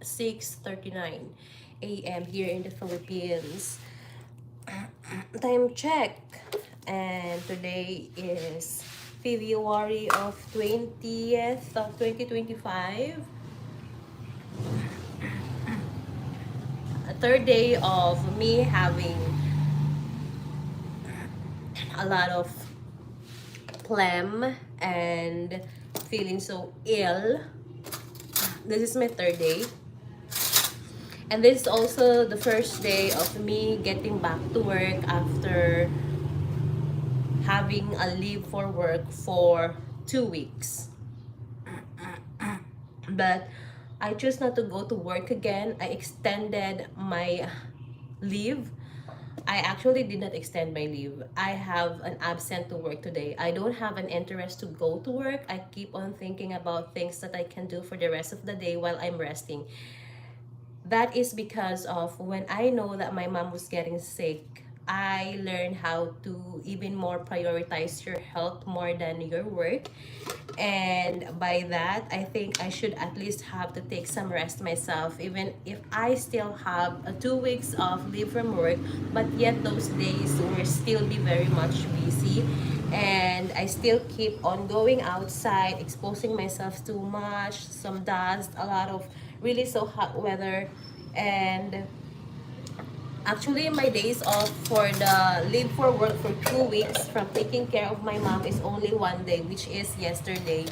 6:39 a.m. here in the Philippines. Time check. And today is February of 20th of 2025. A third day of me having a lot of phlegm and feeling so ill. This is my third day. And this is also the first day of me getting back to work after having a leave for work for 2 weeks. But I chose not to go to work again. I extended my leave. I actually did not extend my leave. I have an absent to work today. I don't have an interest to go to work. I keep on thinking about things that I can do for the rest of the day while I'm resting. That is because of when I know that my mom was getting sick, I learned how to even more prioritize your health more than your work. And by that, I think I should at least have to take some rest myself, even if I still have 2 weeks of leave from work, but yet those days will still be very much busy. And I still keep on going outside, exposing myself too much, some dust, a lot of really so hot weather. And actually, my days off for the leave for work for 2 weeks from taking care of my mom is only one day, which is yesterday.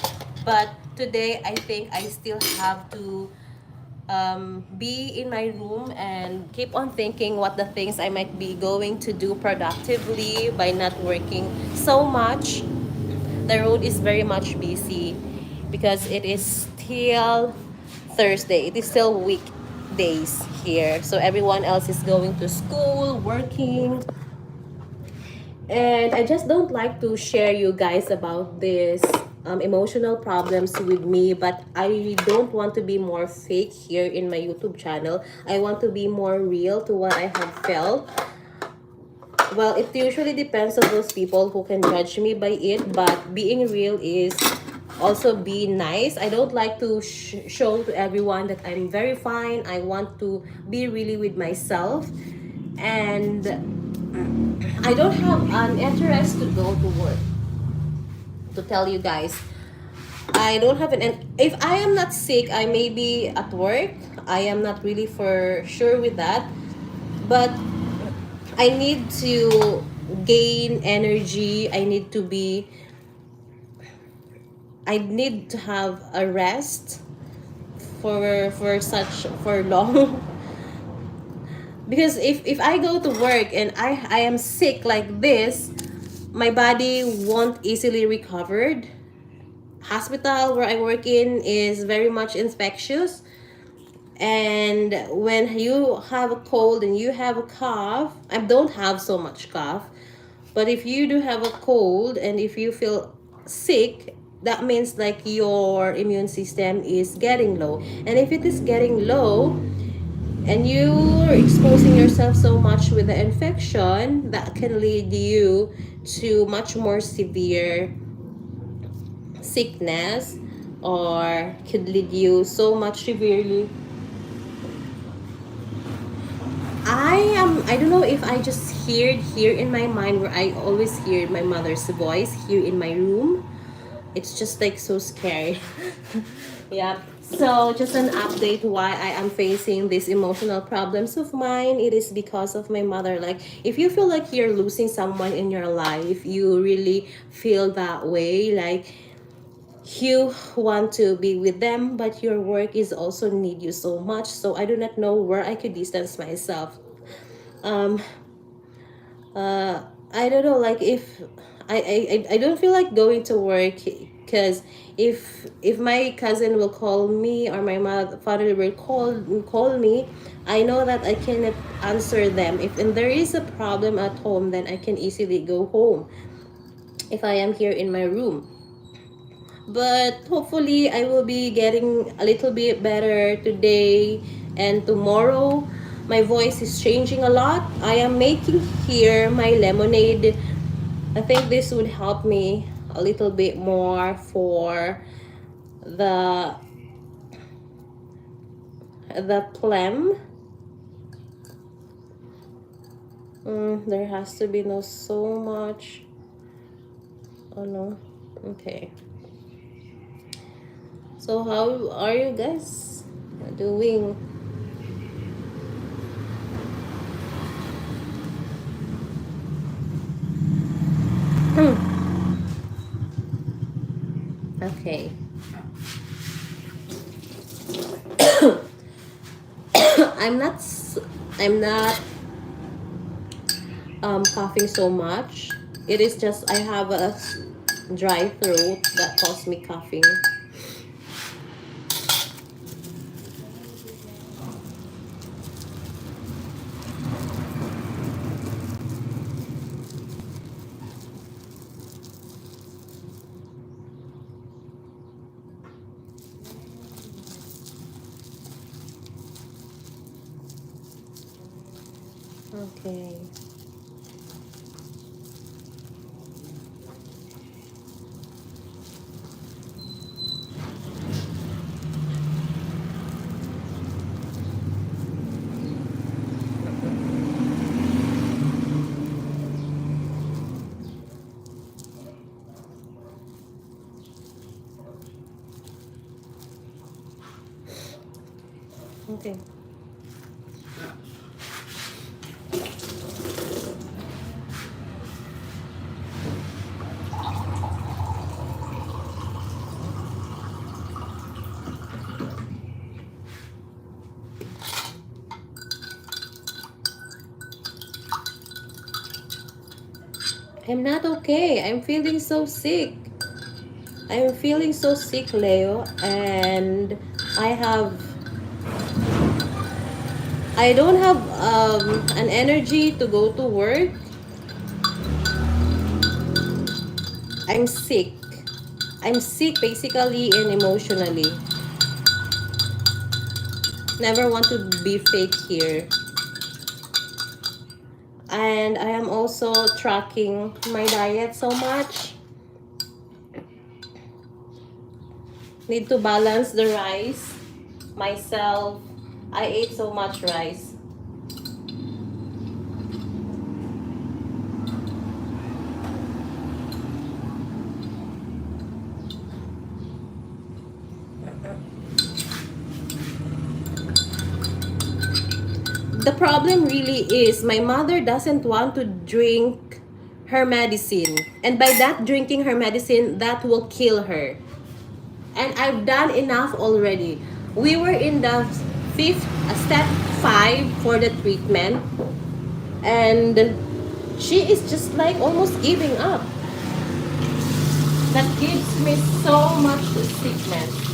But today, I think I still have to be in my room and keep on thinking what the things I might be going to do productively by not working so much. The road is very much busy because it is still Thursday. It is still weekdays here. So everyone else is going to school, working. And I just don't like to share you guys about this emotional problems with me, but I don't want to be more fake here in my YouTube channel. I want to be more real to what I have felt. Well, it usually depends on those people who can judge me by it, but being real is also be nice. I don't like to show to everyone that I'm very fine. I want to be really with myself. And I don't have an interest to go to work, to tell you guys. I don't have an, if I am not sick, I may be at work. I am not really for sure with that. But I need to gain energy. I need to have a rest for long. Because if I go to work and I am sick like this, my body won't easily recovered. Hospital where I work in is very much infectious. And when you have a cold and you have a cough, I don't have so much cough, but if you do have a cold and if you feel sick, that means like your immune system is getting low. And if it is getting low and you're exposing yourself so much with the infection, that can lead you to much more severe sickness, or could lead you so much severely. I don't know if I just heard here in my mind where I always hear my mother's voice here in my room. It's just like so scary. Yeah. So just an update why I am facing these emotional problems of mine. It is because of my mother. Like if you feel like you're losing someone in your life, you really feel that way. Like you want to be with them, but your work is also need you so much. So I do not know where I could distance myself. um I don't know, like if I don't feel like going to work, because if my cousin will call me or my father will call me, I know that I cannot answer them. If and there is a problem at home, then I can easily go home if I am here in my room. But hopefully I will be getting a little bit better today and tomorrow. My voice is changing a lot. I am making here my lemonade. I think this would help me a little bit more for the the phlegm. There has to be no so much. Oh no. Okay. So how are you guys doing? Okay. I'm not I'm not coughing so much. It is just I have a dry throat that caused me coughing. Okay. Okay. I'm not okay. I'm feeling so sick. I'm feeling so sick, Leo, and I have I don't have an energy to go to work. I'm sick. I'm sick physically and emotionally. Never want to be fake here. And I am also tracking my diet so much. Need to balance the rice myself. I ate so much rice. The problem really is my mother doesn't want to drink her medicine. And by that drinking her medicine, that will kill her. And I've done enough already. We were in the fifth step 5 for the treatment, and she is just like almost giving up. That gives me so much sickness.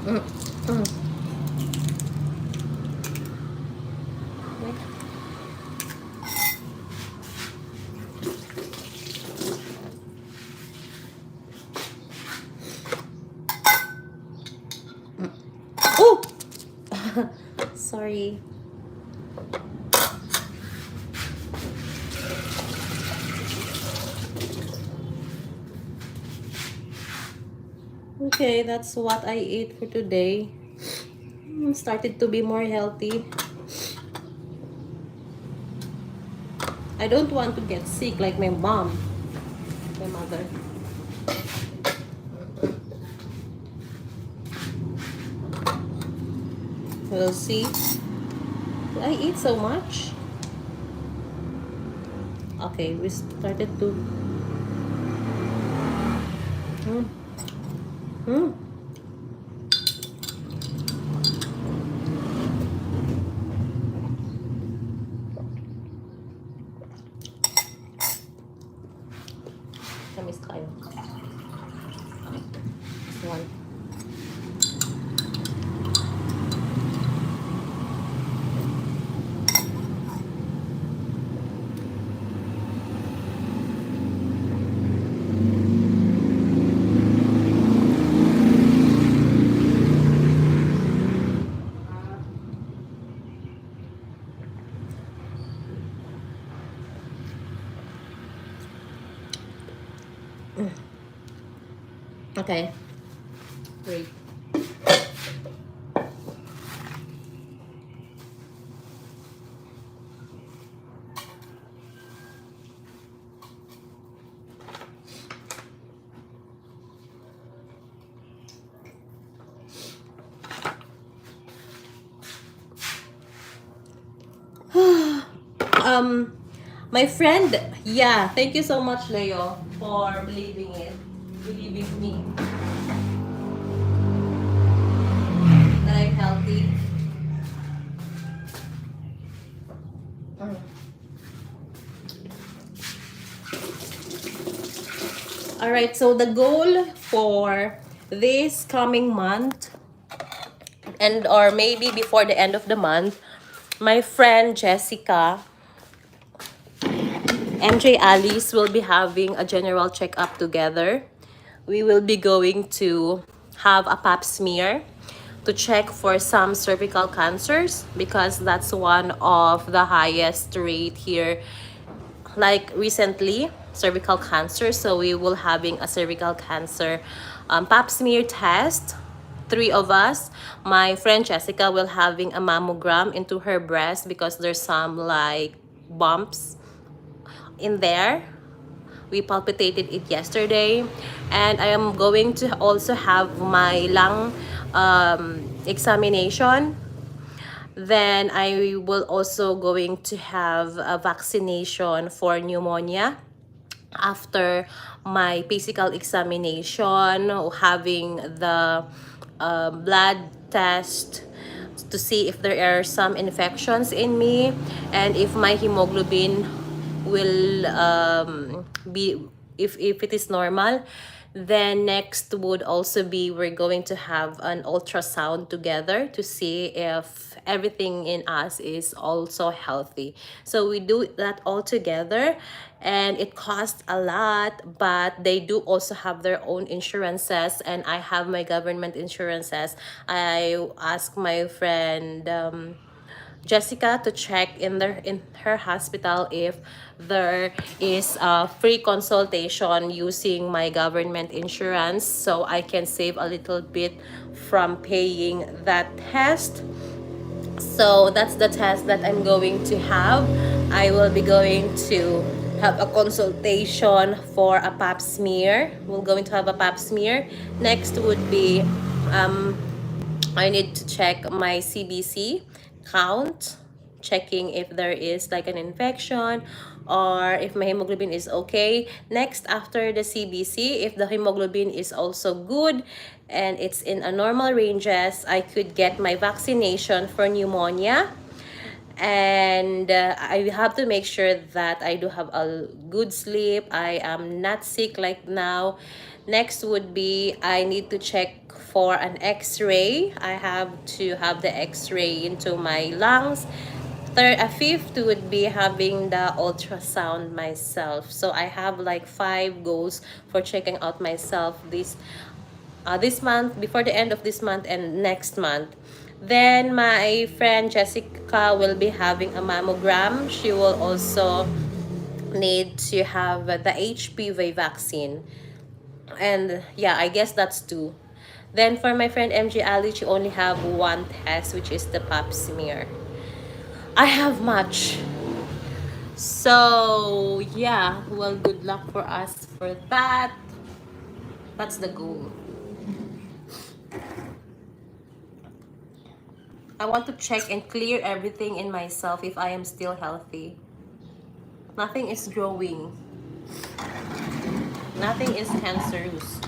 Mm, mm. Oh! Sorry. Okay, that's what I ate for today. Started to be more healthy. I don't want to get sick like my mom, my mother. We'll see. Did I eat so much? Okay, we started to. Hmm. Hmm. Tamis kayo. This one. Okay. Great. um, my friend, yeah, thank you so much, Leo, for believing me that I'm healthy. Mm. All right, so the goal for this coming month, and or maybe before the end of the month, my friend Jessica, MJ Alice will be having a general checkup together. We will be going to have a pap smear to check for some cervical cancers because that's one of the highest rate here, like recently cervical cancer. So we will having a cervical cancer pap smear test, three of us. My friend Jessica will having a mammogram into her breast because there's some like bumps in there. We palpitated it yesterday. And I am going to also have my lung examination. Then I will also going to have a vaccination for pneumonia after my physical examination, having the blood test to see if there are some infections in me and if my hemoglobin will be, if it is normal. Then next would also be we're going to have an ultrasound together to see if everything in us is also healthy. So we do that all together, and it costs a lot, but they do also have their own insurances, and I have my government insurances. I asked my friend Jessica to check in her hospital if there is a free consultation using my government insurance, so I can save a little bit from paying that test. So that's the test that I'm going to have. I will be going to have a consultation for a pap smear. We're going to have a pap smear. Next would be I need to check my CBC count, checking if there is like an infection or if my hemoglobin is okay. Next, after the CBC, if the hemoglobin is also good and it's in a normal ranges, I could get my vaccination for pneumonia. And I have to make sure that I do have a good sleep. I am not sick like now. Next would be I need to check for an x-ray. I have to have the x-ray into my lungs. Third, a fifth would be having the ultrasound myself. So I have like 5 goals for checking out myself this month, before the end of this month and next month. Then my friend Jessica will be having a mammogram. She will also need to have the HPV vaccine. And yeah, I guess that's 2. Then for my friend MJ Ali, she only have 1 test, which is the pap smear. I have much. So yeah, well, good luck for us for that. That's the goal. I want to check and clear everything in myself if I am still healthy. Nothing is growing. Nothing is cancerous.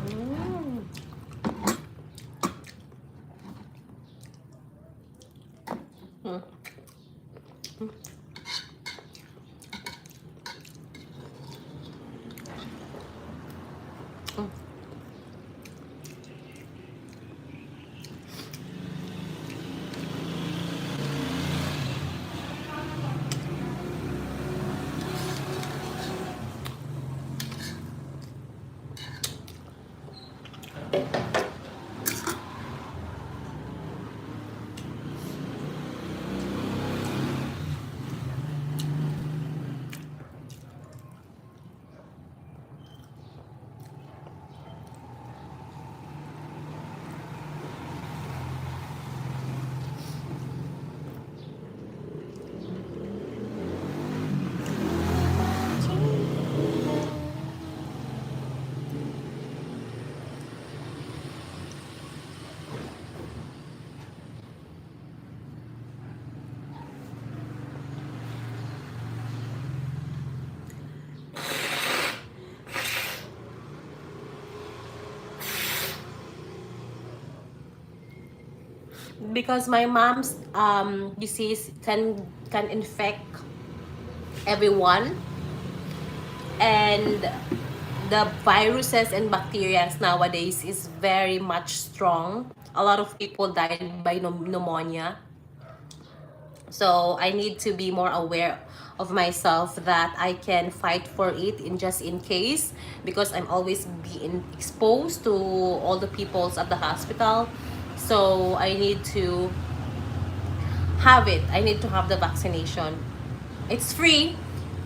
Mm. Mm. Mm. because my mom's disease can infect everyone, and the viruses and bacteria nowadays is very much strong. A lot of people died by pneumonia. So I need to be more aware of myself that I can fight for it in just in case, because I'm always being exposed to all the peoples at the hospital. So I need to have it. I need to have the vaccination. It's free,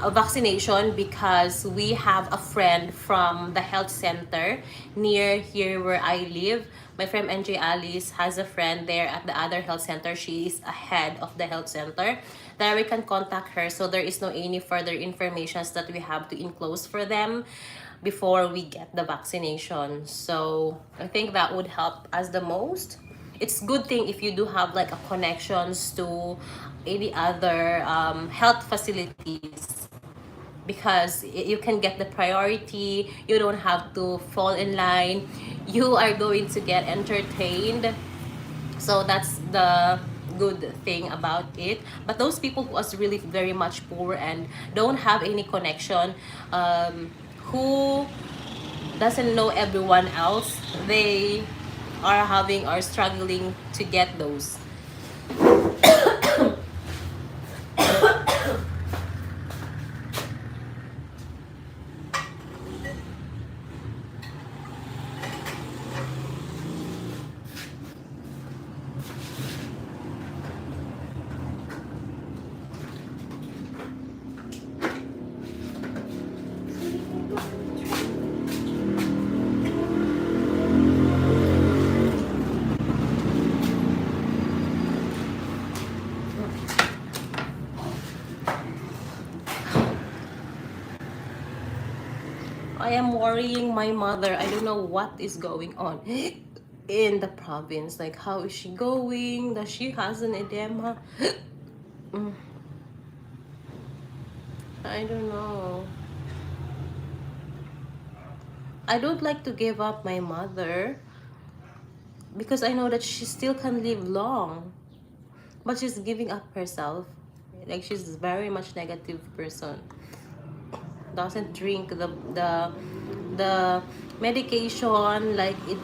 a vaccination, because we have a friend from the health center near here where I live. My friend NJ Alice has a friend there at the other health center. She is a head of the health center. There we can contact her, so there is no any further informations that we have to enclose for them before we get the vaccination. So I think that would help us the most. It's good thing if you do have like a connections to any other health facilities, because you can get the priority. You don't have to fall in line. You are going to get entertained. So that's the good thing about it. But those people who are really very much poor and don't have any connection, who doesn't know everyone else, they are having or struggling to get those. I am worrying my mother. I don't know what is going on in the province. Like, how is she going? Does she has an edema? Mm, I don't know. I don't like to give up my mother because I know that she still can live long, but she's giving up herself. Like, she's very much negative person. Doesn't drink the medication, like it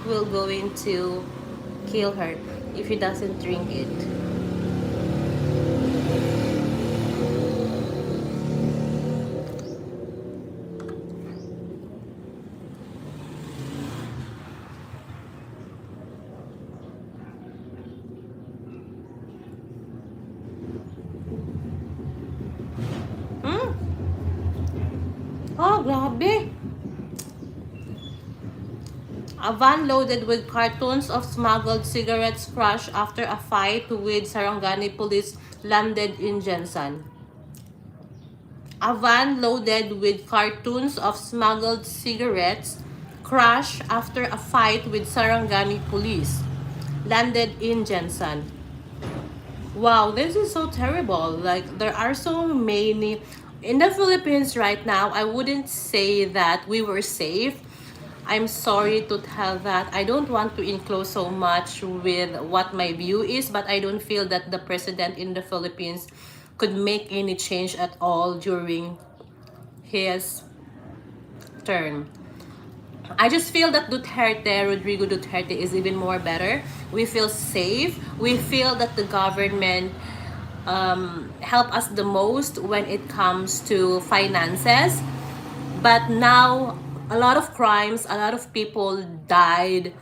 will going to kill her if she doesn't drink it. Hmm? Oh, grabe. A van loaded with cartons of smuggled cigarettes crashed after a fight with Sarangani police landed in Jensan. A van loaded with cartons of smuggled cigarettes crashed after a fight with Sarangani police landed in Jensan. Wow, this is so terrible. Like, there are so many in the Philippines right now. I wouldn't say that we were safe. I'm sorry to tell that. I don't want to enclose so much with what my view is, but I don't feel that the president in the Philippines could make any change at all during his term. I just feel that Rodrigo Duterte is even more better. We feel safe. We feel that the government help us the most when it comes to finances. But now, a lot of crimes, a lot of people died,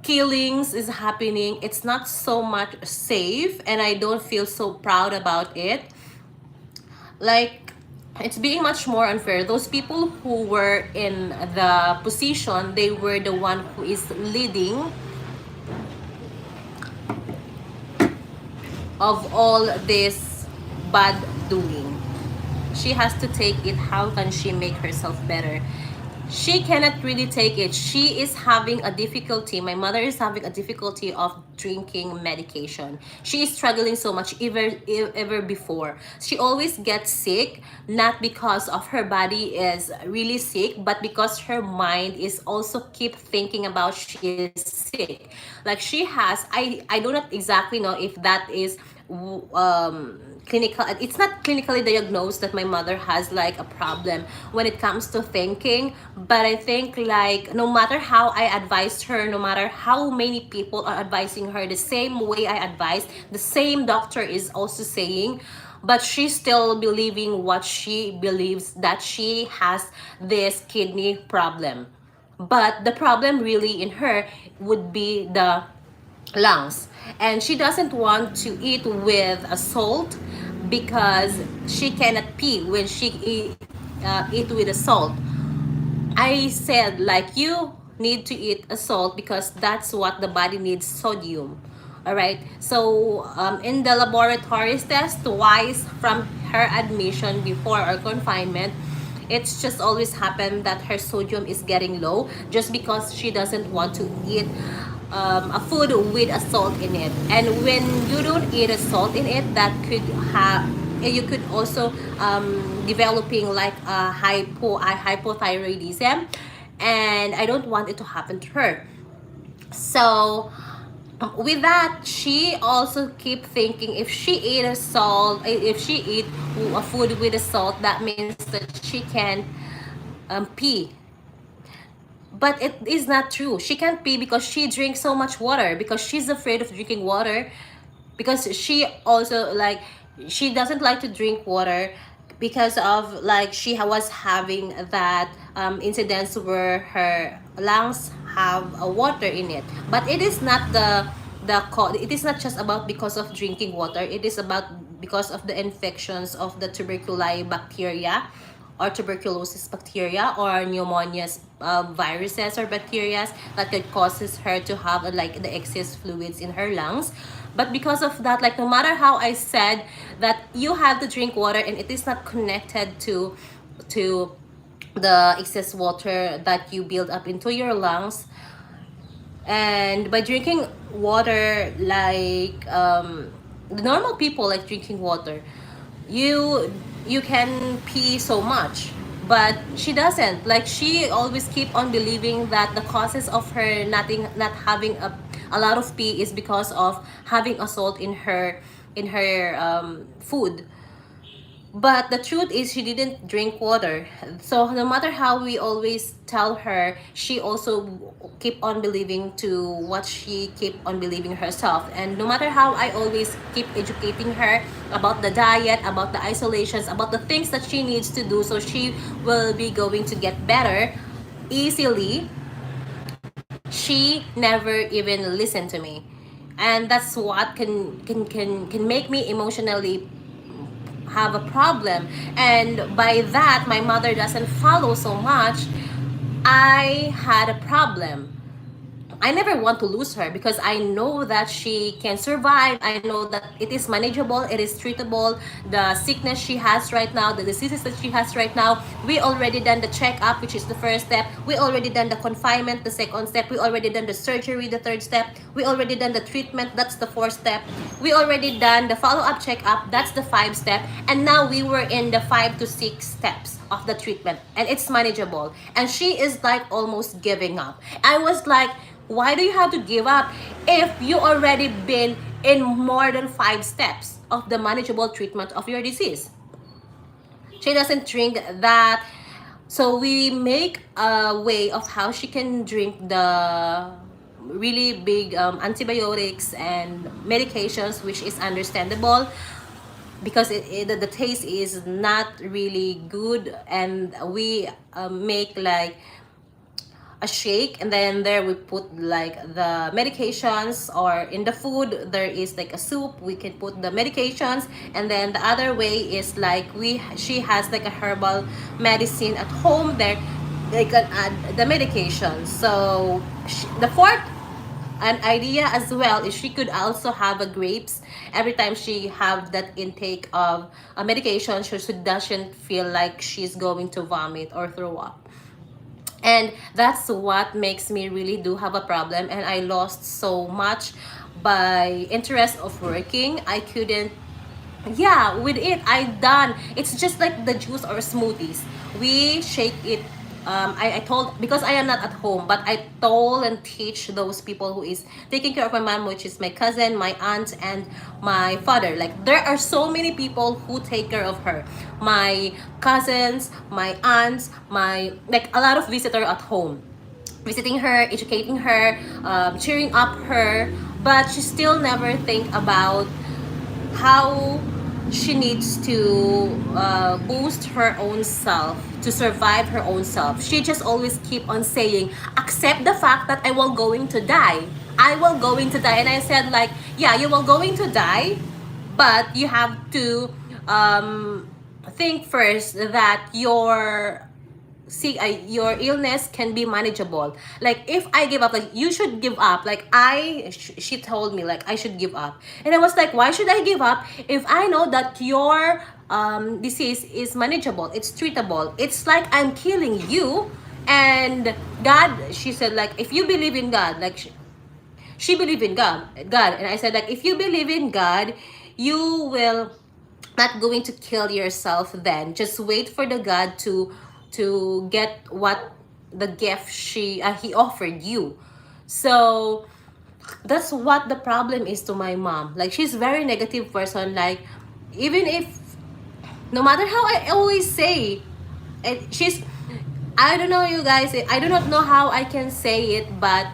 killings is happening. It's not so much safe, and I don't feel so proud about it. Like, it's being much more unfair. Those people who were in the position, they were the one who is leading of all this bad doing. She has to take it. How can she make herself better? she cannot really take it. She is having a difficulty. My mother is having a difficulty of drinking medication. She is struggling so much ever before. She always gets sick, not because of her body is really sick, but because her mind is also keep thinking about she is sick. Like she has, I do not exactly know if that is clinical, it's not clinically diagnosed that my mother has like a problem when it comes to thinking, but I think like no matter how I advised her, no matter how many people are advising her the same way I advise, the same doctor is also saying, but she's still believing what she believes, that she has this kidney problem. But the problem really in her would be the lungs, and she doesn't want to eat with a salt because she cannot pee when she eat with a salt. I said like you need to eat a salt because that's what the body needs, sodium. All right, so in the laboratories test twice from her admission before our confinement, it's just always happened that her sodium is getting low just because she doesn't want to eat a food with a salt in it. And when you don't eat a salt in it, that could have, you could also developing like a hypothyroidism, and I don't want it to happen to her. So with that, she also keep thinking if she eat a salt, if she eat a food with a salt, that means that she can pee. But it is not true. She can't pee because she drinks so much water, because she's afraid of drinking water, because she also like, she doesn't like to drink water because of like she was having that incidents where her lungs have water in it. But it is not it is not just about because of drinking water. It is about because of the infections of the tuberculosis bacteria, or tuberculosis bacteria, or pneumonia viruses or bacteria that could causes her to have like the excess fluids in her lungs. But because of that, like no matter how I said that you have to drink water and it is not connected to the excess water that you build up into your lungs, and by drinking water like the normal people like drinking water, you you can pee so much. But she doesn't, like she always keep on believing that the causes of her not having a lot of pee is because of having a salt in her food. But the truth is she didn't drink water. So no matter how we always tell her, she also keep on believing to what she keep on believing herself. And no matter how I always keep educating her about the diet, about the isolations, about the things that she needs to do so she will be going to get better easily, she never even listened to me. And that's what can make me emotionally have a problem. And by that, my mother doesn't follow so much. I had a problem. I never want to lose her because I know that she can survive. I know that it is manageable, it is treatable. The sickness she has right now, the diseases that she has right now, we already done the checkup, which is the first step. We already done the confinement, the second step. We already done the surgery, the third step. We already done the treatment, that's the fourth step. We already done the follow-up checkup, that's the five step. And now we were in the 5 to 6 steps of the treatment, and it's manageable. And she is like almost giving up. I was like, why do you have to give up if you already been in more than 5 steps of the manageable treatment of your disease? She doesn't drink that. So we make a way of how she can drink the really big antibiotics and medications, which is understandable because the taste is not really good. And we make like a shake, and then there we put like the medications, or in the food there is like a soup, we can put the medications. And then the other way is like she has like a herbal medicine at home there, they can add the medication. So the fourth an idea as well is she could also have a grapes every time she have that intake of a medication, so she doesn't feel like she's going to vomit or throw up. And that's what makes me really do have a problem, and I lost so much by interest of working. I couldn't, yeah, with it I done, it's just like the juice or smoothies, we shake it. I told, because I am not at home, but I told and teach those people who is taking care of my mom, which is my cousin, my aunt, and my father. Like there are so many people who take care of her, my cousins, my aunts, my, like a lot of visitor at home, visiting her, educating her, cheering up her, but she still never think about how she needs to boost her own self to survive her own self. She just always keep on saying, accept the fact that I will going to die. I will going to die. And I said like, yeah, you will going to die, but you have to think first that your illness can be manageable. Like if I give up, like you should give up, like she told me like I should give up, and I was like, why should I give up if I know that your disease is manageable, it's treatable? It's like I'm killing you. And God, she said like, if you believe in God, like she believed in God, and I said like, if you believe in God, you will not going to kill yourself. Then just wait for the God to get what the gift he offered you. So that's what the problem is to my mom. Like she's very negative person. Like even if, no matter how I always say it, she's, I don't know, you guys, I do not know how I can say it, but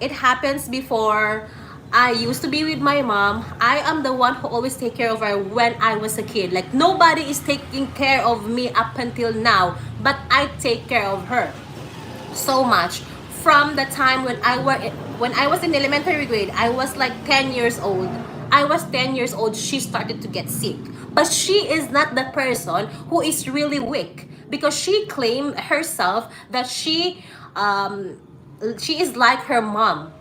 it happens before. I used to be with my mom. I am the one who always take care of her when I was a kid. Like nobody is taking care of me up until now, but I take care of her so much. From the time when I was in elementary grade, I was like 10 years old. I was 10 years old, she started to get sick. But she is not the person who is really weak, because she claimed herself that she is like her mom,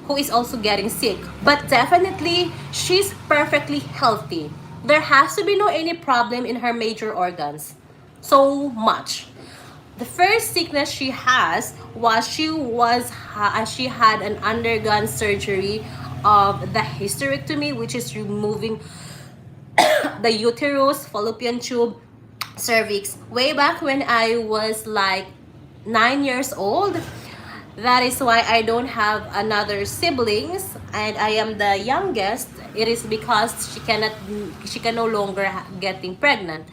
who is also getting sick. But definitely she's perfectly healthy. There has to be no any problem in her major organs. So much. The first sickness she has was she had an undergone surgery of the hysterectomy, which is removing the uterus, fallopian tube, cervix, way back when I was like 9 years old. That is why I don't have another siblings, and I am the youngest. It is because she can no longer getting pregnant.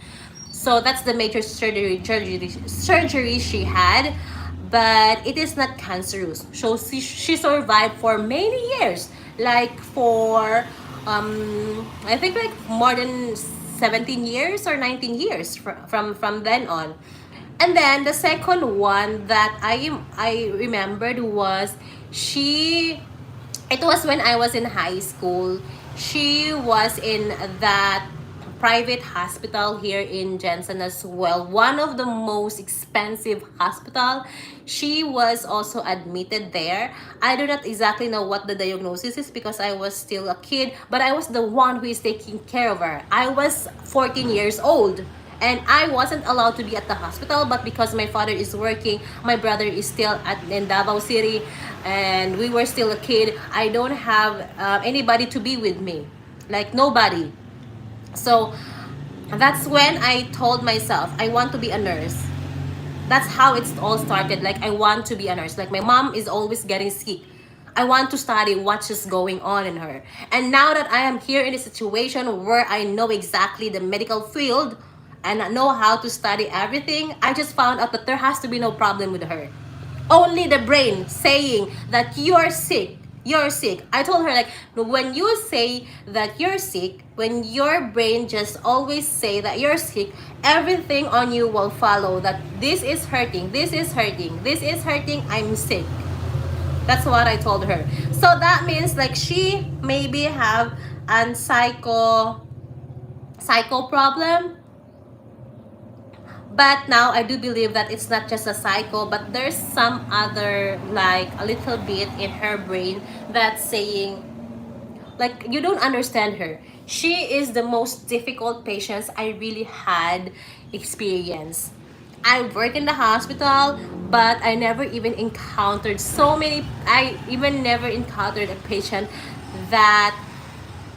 So that's the major surgery she had, but it is not cancerous. So she survived for many years, like for I think like more than 17 years or 19 years from then on. And then the second one that I remembered was she it was when I was in high school. She was in that private hospital here in Jensen as well, one of the most expensive hospital. She was also admitted there. I do not exactly know what the diagnosis is because I was still a kid, but I was the one who is taking care of her. I was 14 years old, and I wasn't allowed to be at the hospital, but because my father is working, my brother is still in Davao City, and we were still a kid, I don't have anybody to be with me, like nobody. So that's when I told myself I want to be a nurse. That's how it's all started. Like I want to be a nurse. Like my mom is always getting sick, I want to study what's just going on in her. And now that I am here in a situation where I know exactly the medical field and I know how to study everything, I just found out that there has to be no problem with her. Only the brain saying that you're sick. You're sick. I told her like, when you say that you're sick, when your brain just always say that you're sick, everything on you will follow that this is hurting, this is hurting, this is hurting, I'm sick. That's what I told her. So that means like she maybe have a psycho problem. But now I do believe that it's not just a psycho, but there's some other, like a little bit in her brain that's saying, like, you don't understand her. She is the most difficult patient I really had experience. I work in the hospital, but I never even encountered so many. I even never encountered a patient that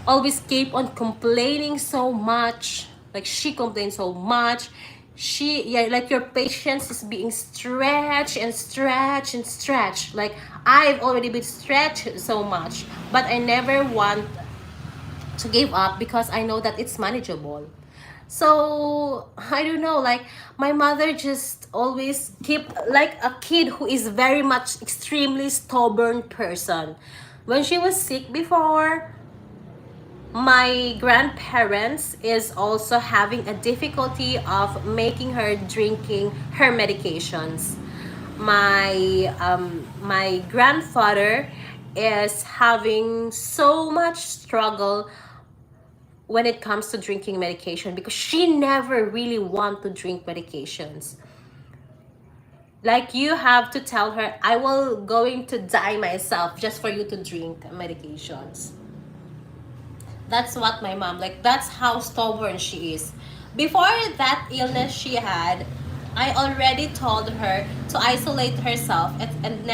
always keep on complaining so much. Like she complains so much. Yeah, like your patience is being stretched and stretched and stretched. Like I've already been stretched so much, but I never want to give up because I know that it's manageable. So I don't know, like my mother just always keep like a kid who is very much extremely stubborn person. When she was sick before, my grandparents is also having a difficulty of making her drinking her medications. My grandfather is having so much struggle when it comes to drinking medication because she never really want to drink medications. Like you have to tell her, I will going to die myself just for you to drink medications. That's what my mom, like that's how stubborn she is. Before that illness she had, I already told her to isolate herself and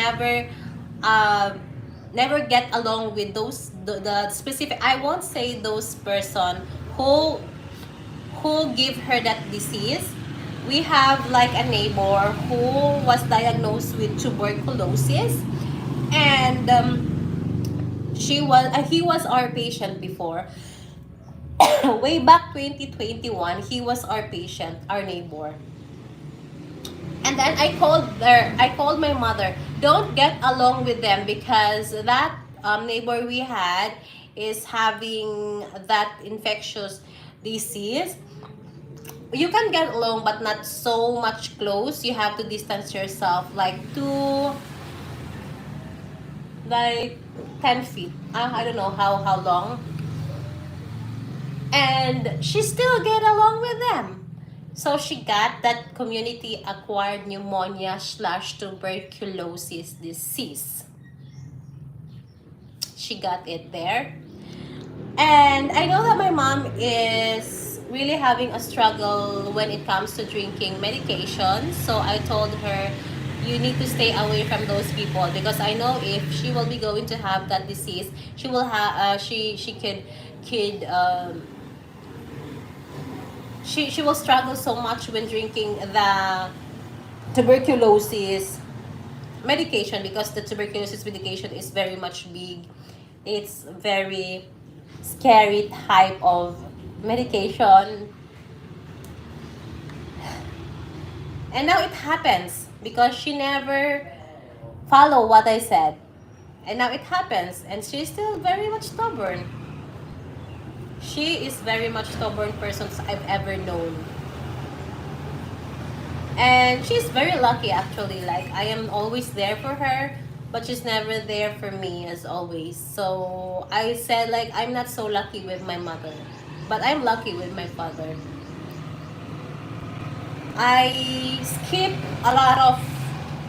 uh, never get along with the specific, I won't say those person who give her that disease. We have like a neighbor who was diagnosed with tuberculosis, and he was our patient before. Way back 2021, he was our patient, our neighbor. And then I called my mother, don't get along with them because that neighbor we had is having that infectious disease. You can get along but not so much close. You have to distance yourself like like 10 feet. I don't know how long. And she still get along with them. So she got that community acquired pneumonia / tuberculosis disease. She got it there. And I know that my mom is really having a struggle when it comes to drinking medication. So I told her, you need to stay away from those people because I know if she will be going to have that disease, she will have she could she will struggle so much when drinking the tuberculosis medication because the tuberculosis medication is very much big. It's very scary type of medication. And now it happens because she never follow what I said. And now it happens and she's still very much stubborn. She is very much stubborn person I've ever known. And she's very lucky actually. Like I am always there for her, but she's never there for me as always. So I said like I'm not so lucky with my mother, but I'm lucky with my father. I skip a lot of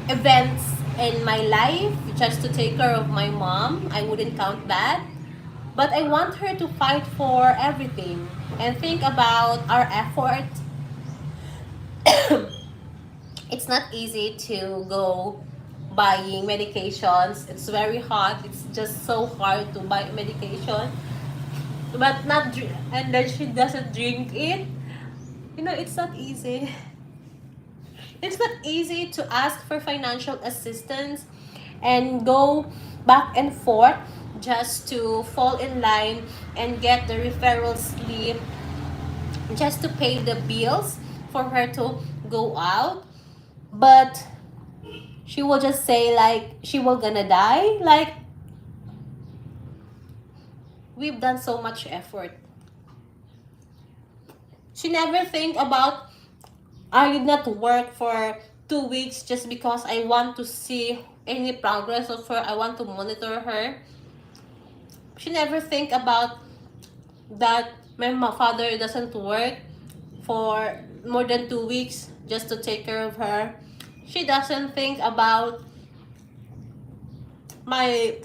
events in my life just to take care of my mom. I wouldn't count that. But I want her to fight for everything and think about our effort. It's not easy to go buying medications. It's very hard. It's just so hard to buy medication. But not and then she doesn't drink it. You know, it's not easy. It's not easy to ask for financial assistance and go back and forth just to fall in line and get the referral slip just to pay the bills for her to go out. But she will just say like she will gonna die. Like we've done so much effort. She never think about I did not work for 2 weeks just because I want to see any progress of her. I want to monitor her. She never think about that my father doesn't work for more than 2 weeks just to take care of her. She doesn't think about my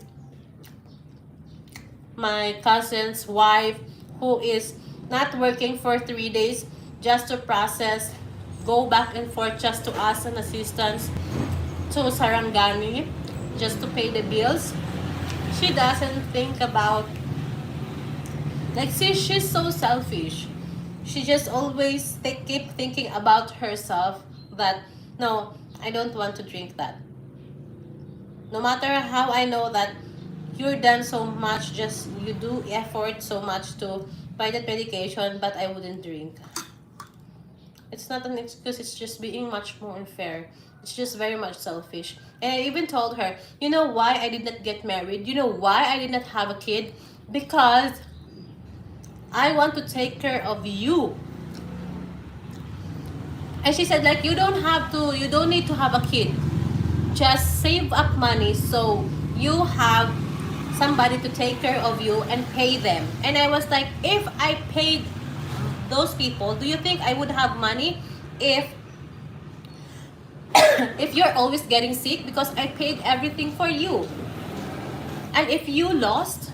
my cousin's wife who is not working for 3 days just to process go back and forth just to ask an assistance to Sarangani just to pay the bills. She doesn't think about, like, see, she's so selfish. She just always keep thinking about herself, that no, I don't want to drink that. No matter how I know that you're done so much, just you do effort so much to buy that medication, but I wouldn't drink. It's not an excuse, it's just being much more unfair. It's just very much selfish. And I even told her, you know why I did not get married? You know why I did not have a kid? Because I want to take care of you. And she said, like, you don't need to have a kid. Just save up money so you have somebody to take care of you and pay them. And I was like, if I paid those people, do you think I would have money if if you're always getting sick? Because I paid everything for you. And if you lost,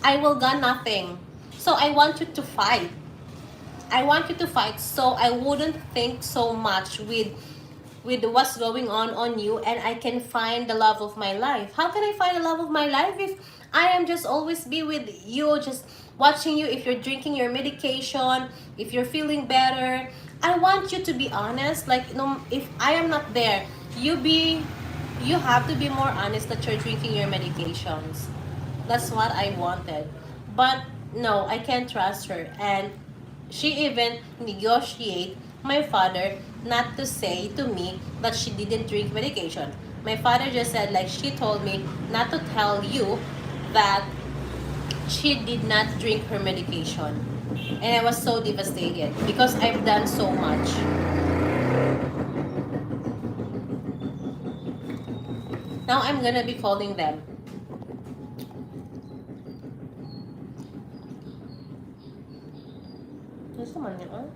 I will got nothing. So I want you to fight. I want you to fight so I wouldn't think so much with what's going on you, and I can find the love of my life. How can I find the love of my life if I am just always be with you, just watching you if you're drinking your medication, if you're feeling better? I want you to be honest. Like, no, if I am not there, you have to be more honest that you're drinking your medications. That's what I wanted. But no, I can't trust her. And she even negotiate my father not to say to me that she didn't drink medication. My father just said, like, she told me not to tell you that she did not drink her medication. And I was so devastated because I've done so much. Now I'm gonna be calling them. Gusto man yun?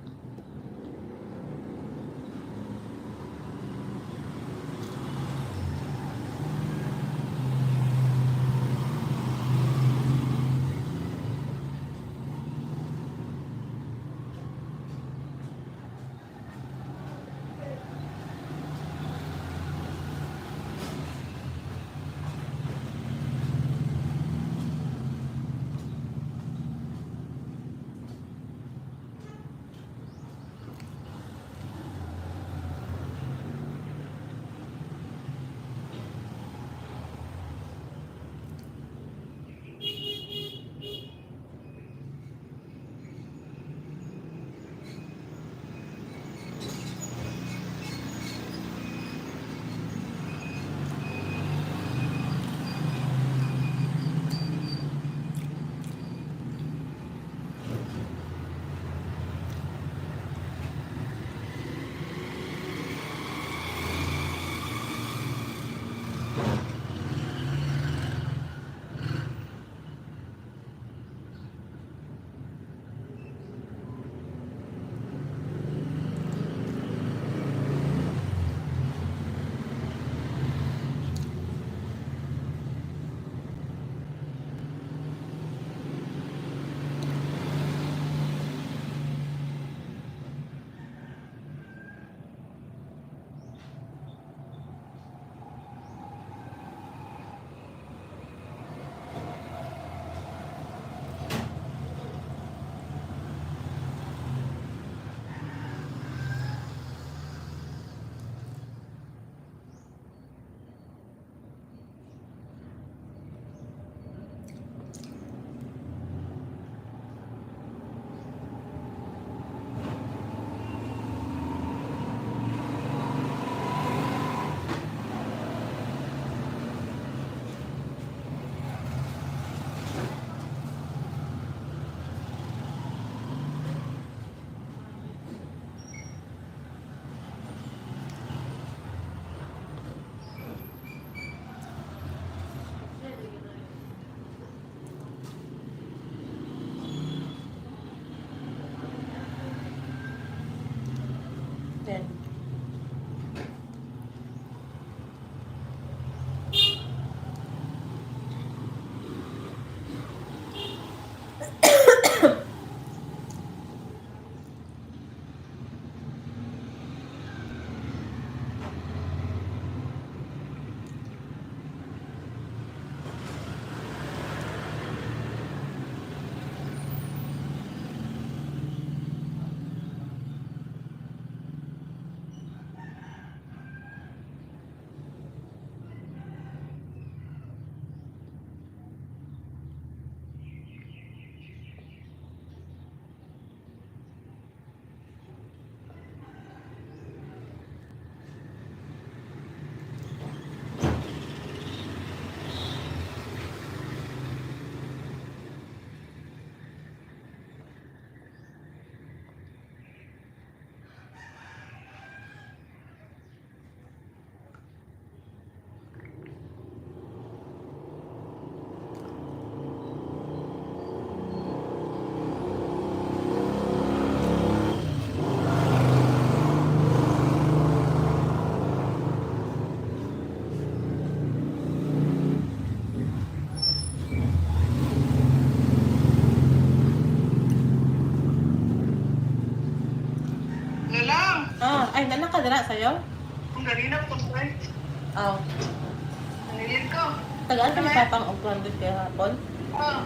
Then Ay, nanakadala sa'yo? Ang ganina po, boy. Oh. Nangyayad ko. Tagaan ka ni Papang og 200 kaya hapon? Oo.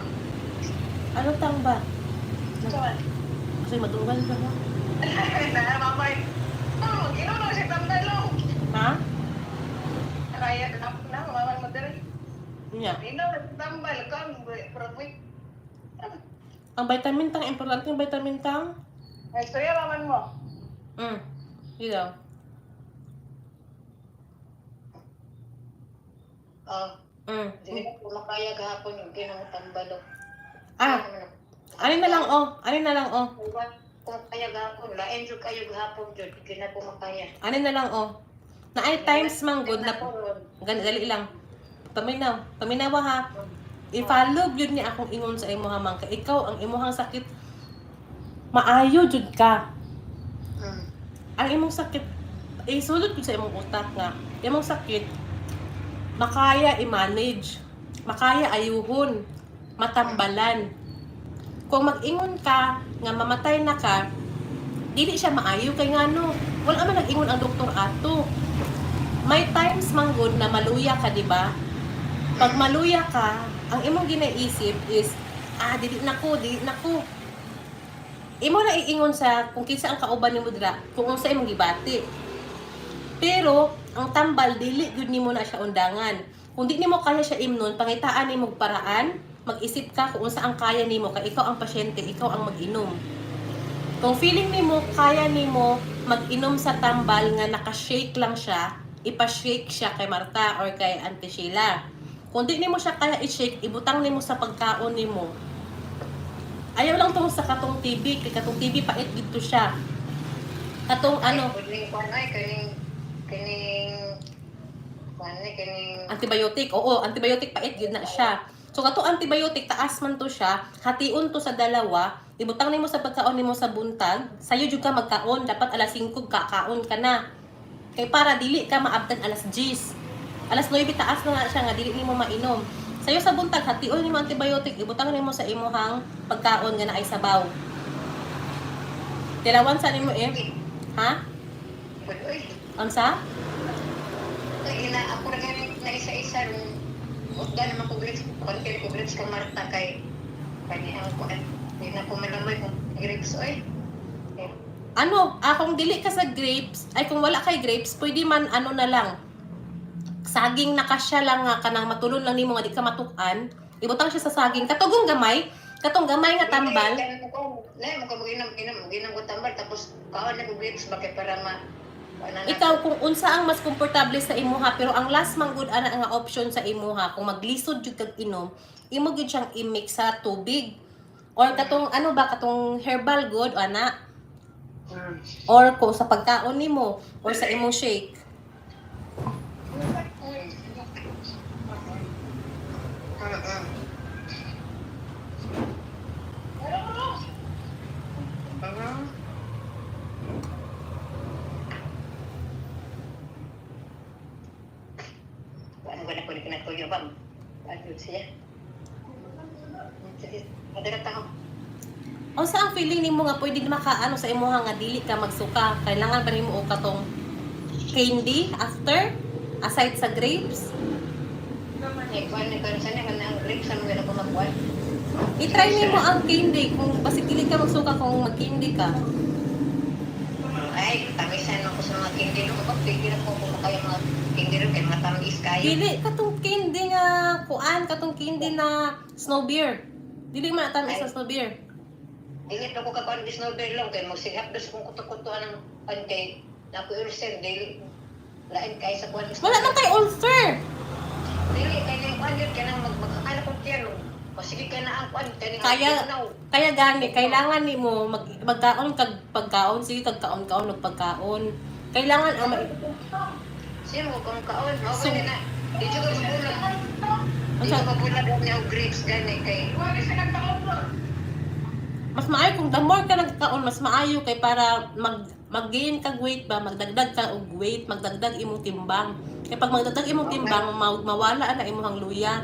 Ano tang ba? Saan? Kasi matungan ka ba? Mamay. Oh, ginawa na siya tambalo. Ha? Kaya ka na, mamay mo din. Nya. Ginawa na siya tambal. Kang, probably. Ang vitamin tang, importante yung vitamin tang. Ay, so yan, maman mo. Yun daw. Hindi na po makaya gahapon yung ginawang tambalo. Ah, alin na lang oh. Alin na lang oh. Kung kaya gahapon, lain yung kayo gahapon dyan, hindi na po makaya. Alin na lang oh. Na ay times man good na gali lang. Paminawa ha. I-follow yun ni akong ingon sa imo hamang ka. Ikaw ang imuhang sakit. Maayo jud ka. Ang imong sakit isulod jud sa imong utak nga. Imong sakit makaya i-manage. Makaya ayuhon. Matambalan. Kung mag-ingon ka nga mamatay na ka, dili siya maayo kay ngano. Wala man nag-ingon ang doktor ato. May times man good na maluya ka, di ba? Pag maluya ka, ang imong ginaisip is, dili na ko. Imo na iingon sa kung kinsa ang kauban nimo dira, kung unsa imong gibati. Pero ang tambal dili gud nimo na siya undangan. Kung di nimo kaya siya imnon, pangitaan nimo paraan, mag-isip ka kung unsa ang kaya nimo kay ikaw ang pasyente, ikaw ang mag-inom. Kung feeling nimo kaya nimo mag-inom sa tambal nga naka-shake lang siya, ipa-shake siya kay Marta or kay Auntie Sheila. Kung di nimo siya kaya i-shake, ibutang nimo sa pagkaon nimo. Ayaw lang tong sa katong TV, kay katong TV pait dito siya. Katong ano, kining antibiotic. Oo, antibiotic pait gid na siya. So katong antibiotic taas man to siya, hation to sa dalawa, ibutang nimo sa pagkaon nimo sa buntag, sayo jud ka magkaon, dapat alas 5 kakaon ka na. Kay para dili ka maabtan alas 10. Alas 9 taas na nga siya nga dili nimo mainom. Sayo sa buntag hation nimo antibiotic, ibutang nimo sa imuhang pagkaon nga naay sabaw. Tilawan sa nimo eh. Ha? Unsa? Ako na ganyan na isa-isa rin. Huwag naman ko grapes. Kung kaya ko grapes ka Marta kay kaniyang ko. Hindi na ko malamoy kung grapes oy. Ano, kung dili ka sa grapes, ay kung wala kay grapes, pwede man ano na lang. Saging na kasya lang nga kanang matulon lang nimo nga di ka matukan. Ibutang siya sa saging. Katong gamay nga tambal. Nay mo ka mag-inom ko tambal tapos kaon na ko grapes bakit para Ikaw kung unsa ang mas komportable sa imuha, pero ang last man good ana nga option sa imuha kung maglisod jud kag inom, imo gid siyang i-mix sa tubig. Or katong ano ba katong herbal good ana. Or kung sa pagkaon nimo or sa imong shake. O sa ang feeling nimo nga pwede makaano sa imuha nga dili ka magsuka, kailangan ba nimo og katong candy after aside sa grapes? I-try nimo ang candy kung basi dili ka magsuka kung mag-candy ka. Ay, tamisan ako sa mga candy no. Pagpigil ako kung kaya mga candy rin kay matamis kayo. Dili katong candy nga kuan, katong candy na snow beer. Dili man tamis sa snow beer. Dili ko kakuan di snow beer lang kay magsigap dos kung kuto-kutoan ng pancake. Naku ulcer dili lain kay sa kuan. Wala man kay ulcer. Dili kay ning kuan yun kanang magmakakala ko tiyan. Masige ka na ang kuan kay Kaya gani kailangan nimo magkaon kag pagkaon, sige kag kaon-kaon og pagkaon. Kailangan ang sino mo kung kaon okay na. Di jud ko bulan. Di ko bulan niya og grapes gani kay mas maayo kung the more ka nagkaon, mas maayo kay para mag-gain kag weight ba, magdagdag ka og weight, magdagdag imong timbang. Kay pag magdagdag imong timbang, mawala na imong luya.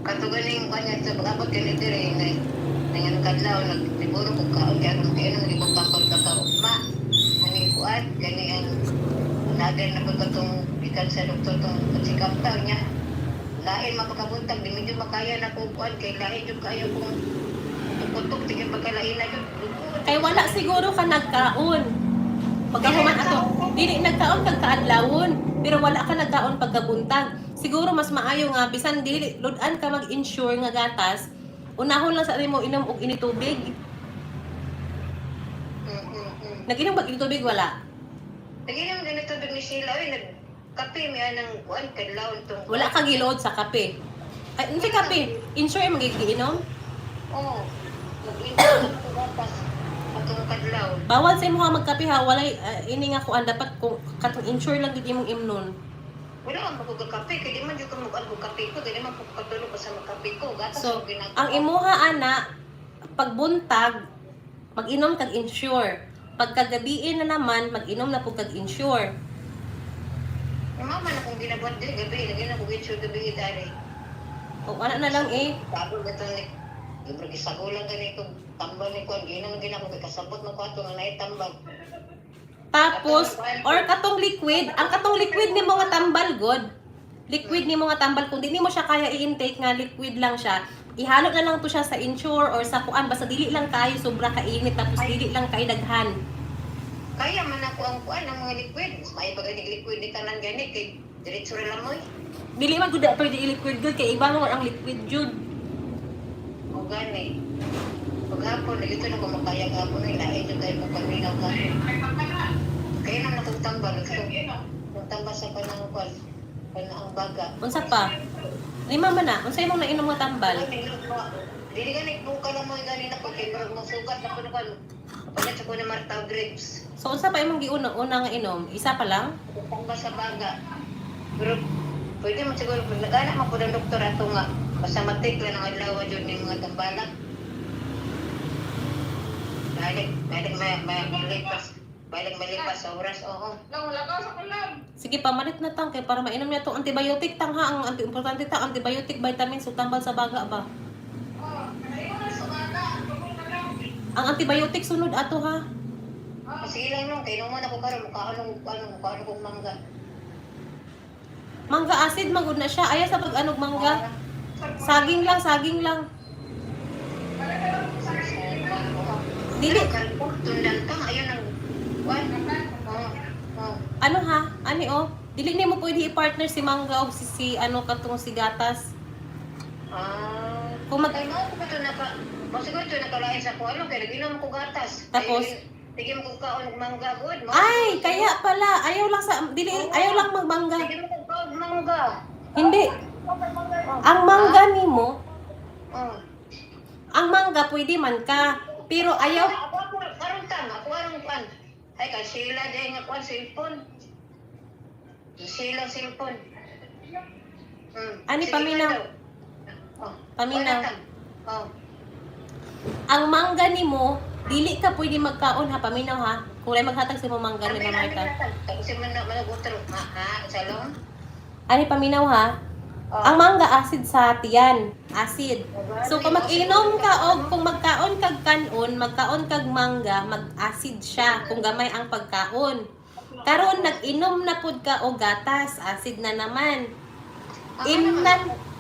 Katugaling kanya sa pag-abot kani dire nangan kadlaw nagtiburo ko kaon kay anong kay anong ibang takot ka ma ani kuan Naadir na ko itong ikan sa doktor itong pagsikaptang niya. Lain mapakabuntag, di medyo makaya na ko kuan kay lain yung kaya kong tukutok, tigil pagkalain na yun. Kay wala siguro ka nagkaon. Pagkahuman ato, dili nagkaon kag kaadlawon, pero wala ka nagkaon pagkabuntag. Siguro mas maayo nga bisan dili ludan ka mag-insure nga gatas, unahon lang sa mo inom og initubig. Nag-inom ba initubig wala? Naginom ganito doon ni Sheila, nagkape may anang kuan kadlaw itong... Wala ka gilood sa kape. Ay, hindi kape. Insure magigiinom? Oo. Nag-insure ko gatas atong kadlaw. Bawal sa imo nga magkape ha, walay ini nga kuan dapat kung katong insure lang gid imong imnon. Wala man ko kape kay di man jud ko mag-albo kape ko, di man ko katulog sa magkape ko. Gatas So, ko ginagawa. ang imuha ana pagbuntag mag-inom kag insure. Pagkagabiin na naman mag-inom na pug kag insure. Mama na kung ginabuhat din gabi, lagi na ko insure gabi dari. O ana na lang eh. Bago gato ni libre gisagulan gani ko tambal ni kuan ginang ginako kasabot mo ko ato nga nay tambal. Tapos or katong liquid, ang katong liquid nimo nga tambal god. Liquid nimo nga tambal kung di nimo siya kaya i-intake nga liquid lang siya. Ihalo na lang to siya sa insure or sa kuan basta dili lang kayo sobra kainit tapos dili lang kay daghan. Kaya man ako ang kuan ang mga liquid. Mas may pag liquid ni tanan gani kay diretso ra lang mo. Dili man gud pwede i-liquid good kay iba mo ang liquid jud. O gani. Paghapon dito na ko makaya gapon ni lain jud kay mo paminaw ka. Kaya nang natutambal ko. Natambal sa kanang kuan. Kanang baga. Unsa pa? Lima man na. Unsa imong nainom nga tambal? Dili gani buka lang mo gani na ko kay murag mo sugat na ko na kan. Palit ko na Marta grapes. So unsa pa imong giuna nga inom? Isa pa lang? Tambal sa baga. Pero pwede mo siguro nagana man pud ang doktor ato nga basta matik lang ang adlaw jud ning mga tambalan. Balik malipas sa oras, oo. Sige, pamalit na tang kay para mainom niya to antibiotic tang ha. Ang importante ta antibiotic, vitamins ug tambal sa baga ba. Ang antibiotic sunod ato ha. Sige lang nung, kaya nung man ako karoon, mukha kong mangga. Mangga acid magud na siya. Aya sa pag-anog mangga. Saging lang. Dili. Tundan ka, ayun ang... What? Ano ha? Ani oh? Dili nimo pwede i-partner si mangga o si ano katong si gatas. Kung Ay, mo ko ito masiguro ito nakalain sa kualo, kaya naginom ko gatas. Tapos? Tigil mo kong kaon ng mangga, good. Ay, kaya pala. Ayaw lang magmangga. Tigil mo kong kaon ng mangga. Hindi. Ang mangga nimo, Oh. ang mangga pwede man ka. Pero ayaw. Ako aron pan. Ay, kay Sheila dahil nga kuan, cellphone. Sheila, cellphone. Ani, Sige, paminaw. daw. Oh. Paminaw. Wala ka. Oh. Ang mangga nimo, dili ka pwede magkaon ha, paminaw ha. Kung ay maghatag sa mo mangga ni Marta. Kasi man na malagutro. Ha? Salong? Ani paminaw ha. Oh. Ang mangga acid sa tiyan, acid. So kung mag-inom ka o kung magkaon kag kanon, magkaon kag mangga, mag-acid siya kung gamay ang pagkaon. Karon nag-inom na pud ka og gatas, acid na naman.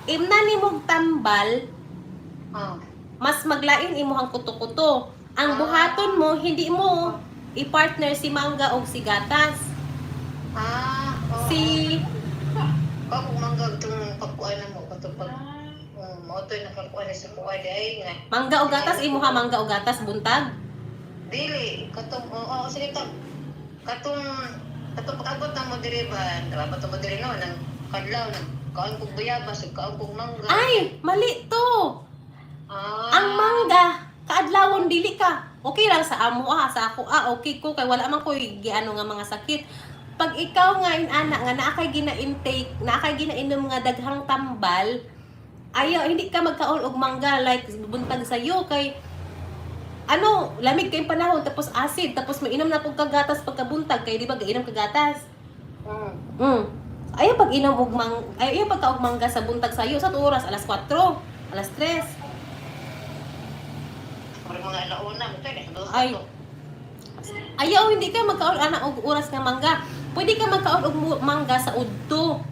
Imnan nimog tambal, Oh. mas maglain imuhang kuto-kuto. Ang buhaton mo hindi mo i-partner si mangga o si gatas. Oh. Si Kung mangga itong pagkuhan mo, itong pag... Mautoy na pagkuhan sa kuha dahil nga. mangga o gatas imuha mangga o gatas buntag. Dili, katong, sige ito. Katong pag-abot ng moderiban, dapat ito moderi no, ng kadlaw, ng kaon kong bayabas, kaon kong mangga. Ay, mali to. Ang mangga, kaadlawon dili ka. Okay lang sa amo sa ako okay ko kay wala man ko giano nga mga sakit. Pag ikaw nga inana nga naa kay gina-intake, naa kay ginainom nga daghang tambal, ayaw hindi ka magkaon og mangga like buntag sayo kay ano, lamig kay panahon tapos acid tapos mainom na pug kagatas pagkabuntag kay di ba gainom kagatas. Ayaw pag inom og ayaw pagka og mangga sa buntag sayo sa oras alas 4, alas 3. Para mga alauna, ito, Ay. Ayaw hindi ka magkaon ana og oras nga mangga. Pwede ka magkaon og mangga sa udto.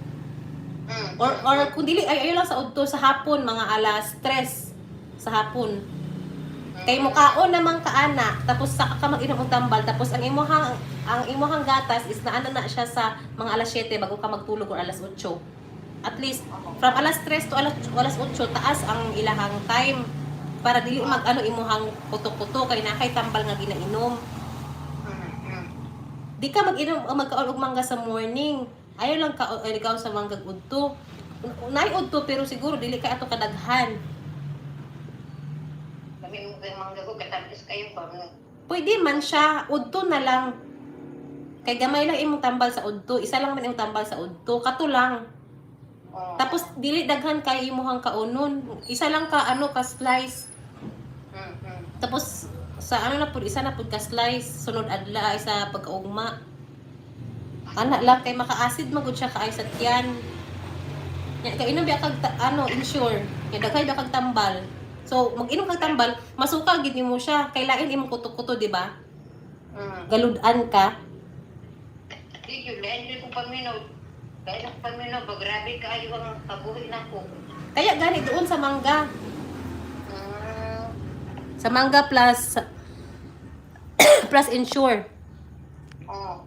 Or kung dili ay ayo lang sa udto sa hapon mga alas 3 sa hapon. Kay mo kaon naman ka ana, tapos saka ka mag-inom og tambal, tapos ang imuhang gatas is naana na siya sa mga alas 7 bago ka magtulog or alas 8. At least from alas 3 to alas 8 taas ang ilahang time para dili mag-ano imuhang putok-putok kay nakay tambal nga ginainom. Di ka mag-inom o magkaon og mangga sa morning. Ayaw lang ka ikaw sa mangga udto. Nay udto pero siguro dili ka ato kadaghan. Kami mo kay mangga ko katapos kayo ba? Pwede man siya, udto na lang. Kay gamay lang imong tambal sa udto, isa lang man imong tambal sa udto, kato lang. Tapos dili daghan kay imuhang kaunon. Isa lang ka ano ka slice. Tapos sa ano na pud isa na pud ka slice sunod adla ay sa pagkaugma. Ana lang kay maka-acid magud siya kaay sa tiyan. Ya kay inom biya kag ensure. Kay daghay ba kag tambal. So mag-inom kag tambal, masuka gid nimo siya kay lain imong kuto-kuto, di ba? Galudan ka. Di yun, dahil ko paminaw. Dahil ako paminaw, grabe kayo ang kabuhi na ko. Kaya gani doon sa mangga. Sa mangga plus plus ensure. Oh.